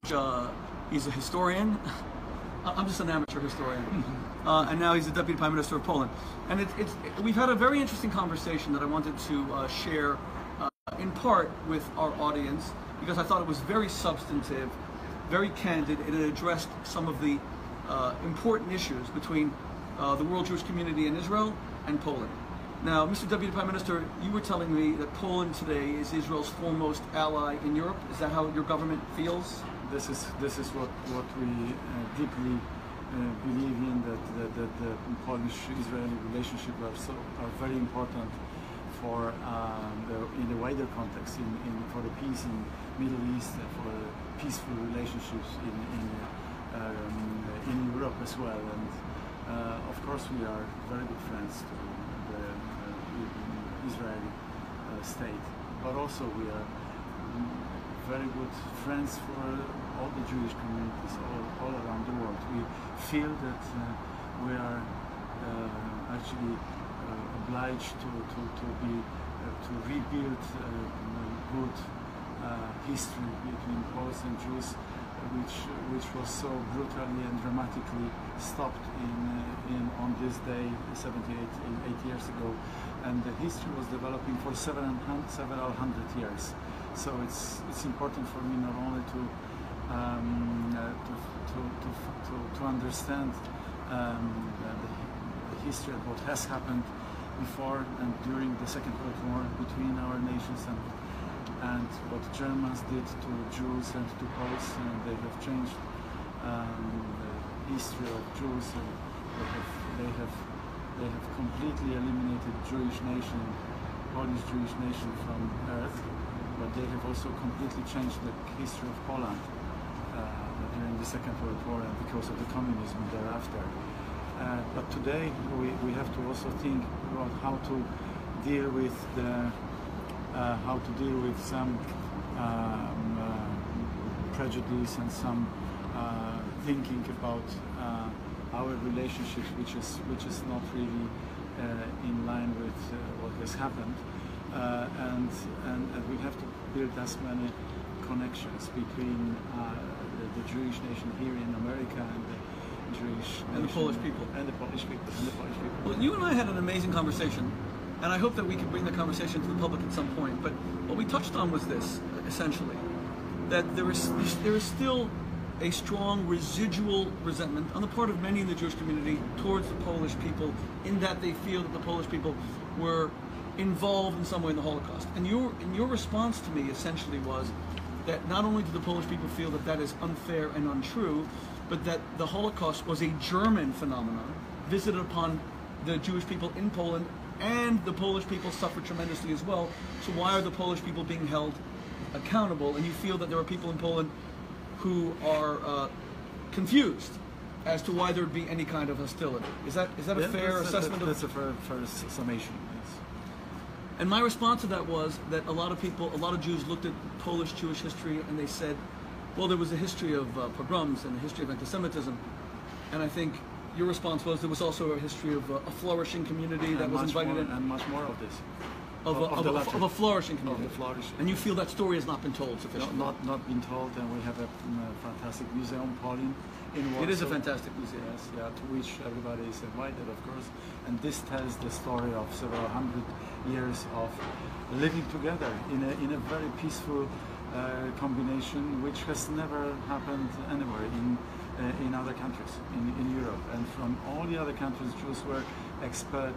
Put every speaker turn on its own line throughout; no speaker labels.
He's a historian. I'm just an amateur historian, and now he's the Deputy Prime Minister of Poland. And we've had a very interesting conversation that I wanted to share in part with our audience, because I thought it was very substantive, very candid, and it addressed some of the important issues between the world Jewish community in Israel and Poland. Now, Mr. Deputy Prime Minister, you were telling me that Poland today is Israel's foremost ally in Europe. Is that how your government feels?
This is what we deeply believe in, that the Polish-Israeli relationship are very important for in the wider context, for the peace in Middle East, for peaceful relationships in Europe as well. And of course, we are very good friends to the Israeli state, but also we are very good friends for all the Jewish communities all around the world. We feel that we are actually obliged to rebuild good history between Poles and Jews, which was so brutally and dramatically stopped on this day 8 years ago, and the history was developing for several hundred years. So it's important for me not only to understand the history of what has happened before and during the Second World War between our nations, and what Germans did to Jews and to Poles. And they have changed the history of Jews, and they have completely eliminated Jewish nation, Polish Jewish nation from earth. But they have also completely changed the history of Poland during the Second World War and because of the communism thereafter. But today we have to also think about how to deal with some prejudice and some thinking about our relationship, which is not really in line with what has happened. And we have to build as many connections between the Jewish nation here in America and the Jewish
and the Polish people. Well, you and I had an amazing conversation, and I hope that we can bring the conversation to the public at some point. But what we touched on was this, essentially, that there is still a strong residual resentment on the part of many in the Jewish community towards the Polish people, in that they feel that the Polish people were involved in some way in the Holocaust. And your response to me essentially was that not only do the Polish people feel that that is unfair and untrue, but that the Holocaust was a German phenomenon visited upon the Jewish people in Poland, and the Polish people suffered tremendously as well. So why are the Polish people being held accountable? And you feel that there are people in Poland who are confused as to why there would be any kind of hostility. Is that a fair assessment?
That's a fair summation. Yes.
And my response to that was that a lot of Jews looked at Polish Jewish history and they said, well, there was a history of pogroms and a history of anti-Semitism. And I think your response was there was also a history of a flourishing community that was invited in.
And much more of this.
Of a flourishing community.
Of the flourishing.
And you feel that story has not been told sufficiently?
Not been told, and we have a fantastic museum, Polin, in Warsaw.
It is a fantastic museum.
Yes, yeah, to which everybody is invited, of course. And this tells the story of several hundred years of living together in a very peaceful combination, which has never happened anywhere in other countries in Europe. And from all the other countries, Jews were expelled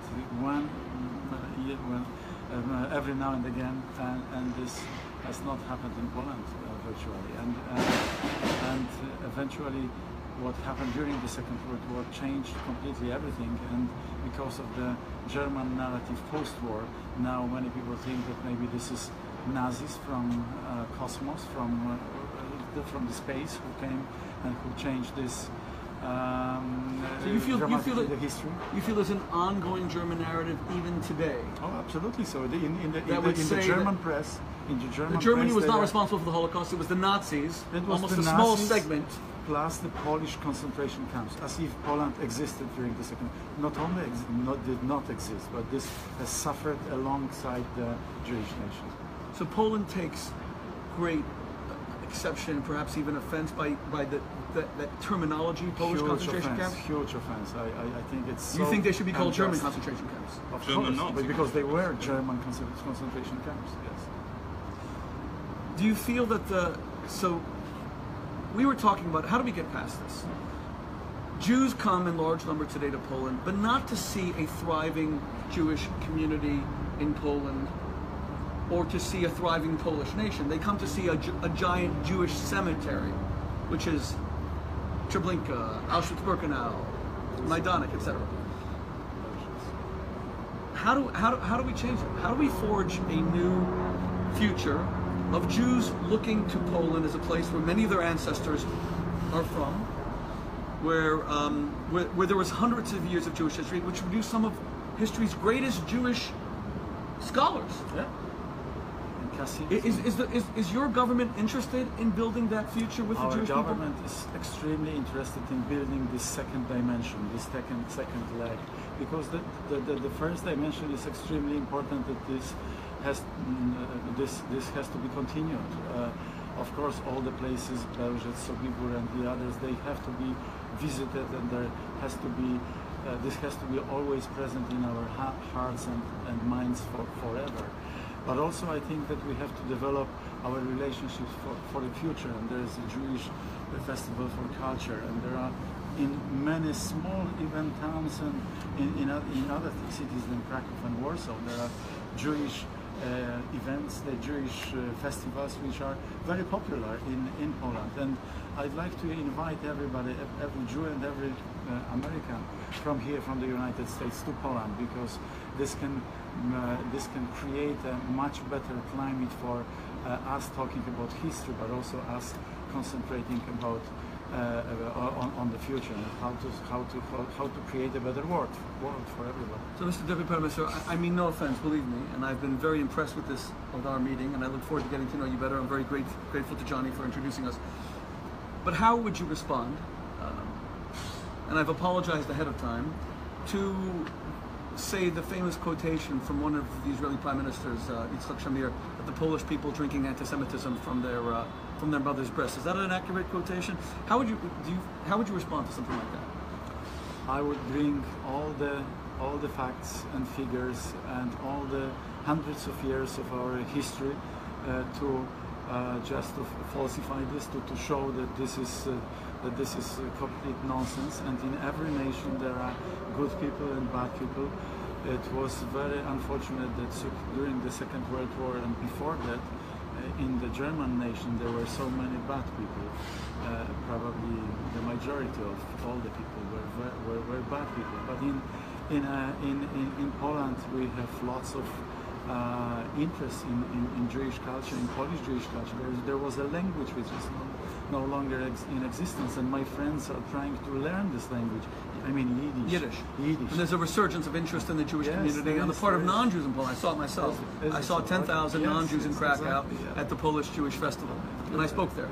every now and again, and this has not happened in Poland virtually. And eventually, what happened during the Second World War changed completely everything. And because of the German narrative post-war, now many people think that maybe this is Nazis from cosmos, from the space, who came and who changed this.
So you feel
the history.
You feel there's an ongoing German narrative even today.
Oh, absolutely. So in the German press,
Germany was not responsible for the Holocaust. It was the Nazis. It was almost a small segment.
Plus the Polish concentration camps, as if Poland existed during the Second. Not only did not exist, but this has suffered alongside the Jewish nation.
So Poland takes great exception, perhaps even offense by that terminology, Polish concentration camps?
Huge offense. I think it's so
You think they should be called German
unjust.
concentration camps?
Of
German
course,
Nazi
because they were German concentration camps, yes.
Do you feel that so we were talking about how do we get past this? Jews come in large number today to Poland, but not to see a thriving Jewish community in Poland or to see a thriving Polish nation. They come to see a giant Jewish cemetery, which is Treblinka, Auschwitz-Birkenau, Majdanek, etc. How do we change it? How do we forge a new future of Jews looking to Poland as a place where many of their ancestors are from, where there was hundreds of years of Jewish history, which produced some of history's greatest Jewish scholars?
Yeah.
Is your government interested in building that future with the Jewish people?
Our government is extremely interested in building this second dimension, this second leg, because the first dimension is extremely important. That this has to be continued. Of course, all the places, Belzec, Sobibór, and the others, they have to be visited, and there has to be this has to be always present in our hearts and minds forever. But also I think that we have to develop our relationships for the future, and there is a Jewish festival for culture, and there are in many small even towns and in other cities than Krakow and Warsaw, there are Jewish events, the Jewish festivals, which are very popular in Poland. And I'd like to invite everybody, every Jew and every American from here, from the United States, to Poland, because this can create a much better climate for us talking about history, but also us concentrating about on the future and how to create a better world for everyone.
So, Mr. Deputy Prime Minister, I mean no offense, believe me, and I've been very impressed with our meeting, and I look forward to getting to know you better. I'm very grateful to Johnny for introducing us. But how would you respond? And I've apologized ahead of time to say the famous quotation from one of the Israeli Prime Ministers, Yitzhak Shamir, that the Polish people drinking anti-Semitism from their mother's breast. Is that an accurate quotation? How would you respond to something like that?
I would bring all the facts and figures and all the hundreds of years of our history to just to falsify this, to show that this is complete nonsense. And in every nation there are good people and bad people. It was very unfortunate that during the Second World War and before that, in the German nation there were so many bad people. Probably the majority of all the people were bad people. But in Poland we have lots of interest in Jewish culture, in Polish Jewish culture. There was a language which is no longer in existence, and my friends are trying to learn this language. I mean Yiddish.
And there's a resurgence of interest in the Jewish community on the part of non-Jews in Poland. I saw it myself. I saw 10,000 non-Jews in Krakow at the Polish Jewish Festival, and I spoke there.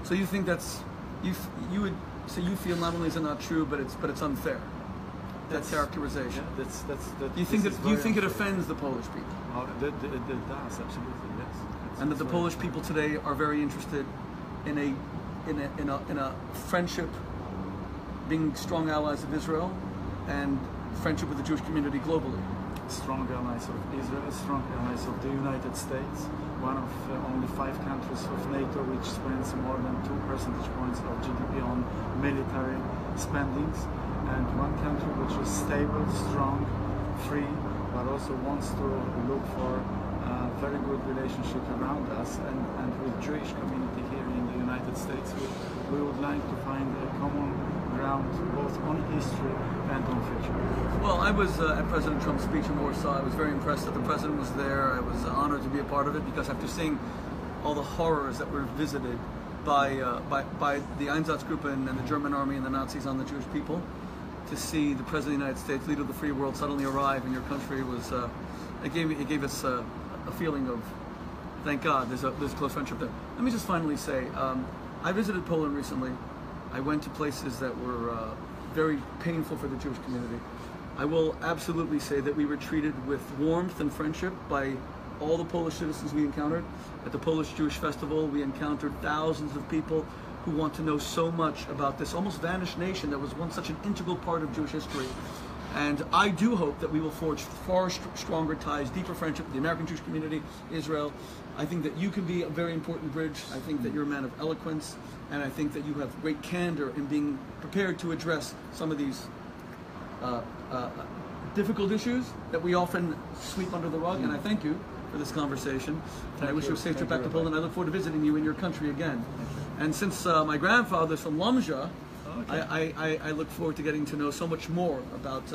So you think that's you would say you feel not only is it not true, but it's unfair. That characterization.
Yeah,
you think it offends the Polish people?
It does, absolutely, yes.
And that the Polish people today are very interested in a friendship, being strong allies of Israel, and friendship with the Jewish community globally.
Strong allies of Israel, strong allies of the United States, one of only 5 countries of NATO which spends more than 2 percentage points of GDP on military spendings, and one country which is stable, strong, free, but also wants to look for a very good relationship around us, and with Jewish community here in the United States. We would like to find a common ground both on history and on future.
Well, I was at President Trump's speech in Warsaw. I was very impressed that the President was there. I was honored to be a part of it, because after seeing all the horrors that were visited by the Einsatzgruppen and the German army and the Nazis on the Jewish people, to see the President of the United States, leader of the free world, suddenly arrive in your country was it gave us a feeling of, thank God, there's a close friendship there. Let me just finally say, I visited Poland recently. I went to places that were very painful for the Jewish community. I will absolutely say that we were treated with warmth and friendship by all the Polish citizens we encountered. At the Polish Jewish Festival, we encountered thousands of people who want to know so much about this almost vanished nation that was once such an integral part of Jewish history. And I do hope that we will forge far stronger ties, deeper friendship with the American Jewish community, Israel. I think that you can be a very important bridge. I think that you're a man of eloquence, and I think that you have great candor in being prepared to address some of these difficult issues that we often sweep under the rug. And I thank you for this conversation. And I wish you a safe trip back to Poland. I look forward to visiting you in your country again. And since my grandfather's from Lomża, I look forward to getting to know so much more about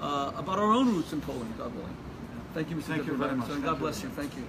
our own roots in Poland, God willing. Thank you, Mr.
Thank you very much.
God bless you. Thank you.